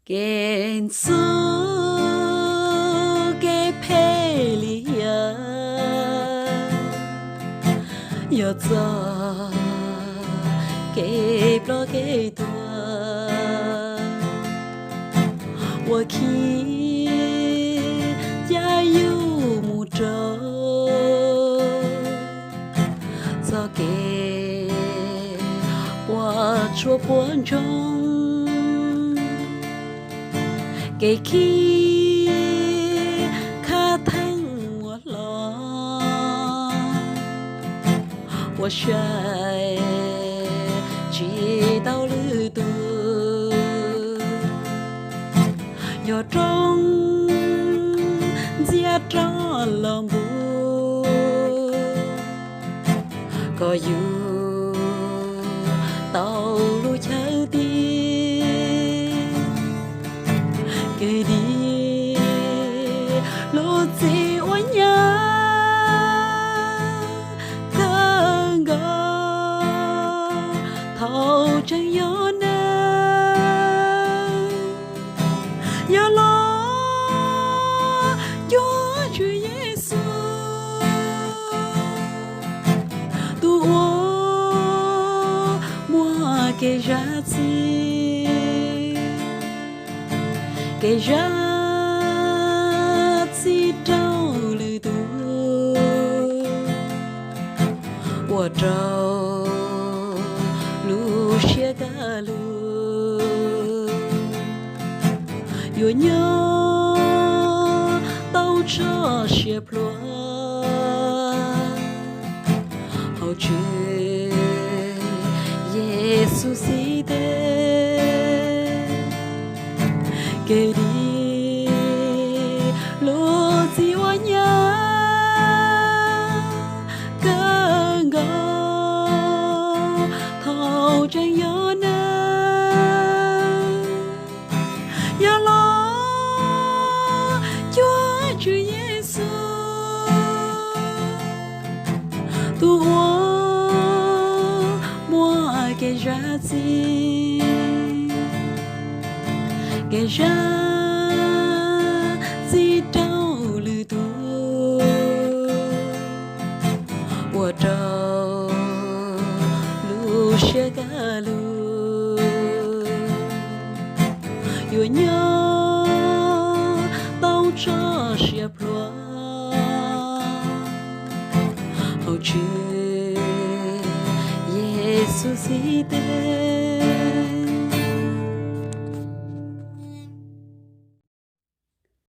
Gen su ge pelia yo za ge blo ge tua wo ki ya yu mu zhou za ge wo chuo buan zhong cái khi khá thanh我lo我晒只到绿度有中gia cho lòng bu có yêu tàu lu chơi đi cái đi lối gì oan nhá cơn gò thâu chân gió nè gió lo gió Chúa Giêsu tu mua cái giá trị cái giá trị trâu lư tu,我trâu lu xe cả lu, yo nhớ tao cho xe plua, hậu chuyện Giêsu sĩ thế. Cái đi lúa gì hoa nhá cơn gò thâu chân gió nè gió lo Chúa Giêsu tu mua cái giá trị cái giá trị trâu lư tu, 我trâu lu xe cả lu, yo nhớ tao cho xe plua, hậu chuyện Giêsu sĩ thế.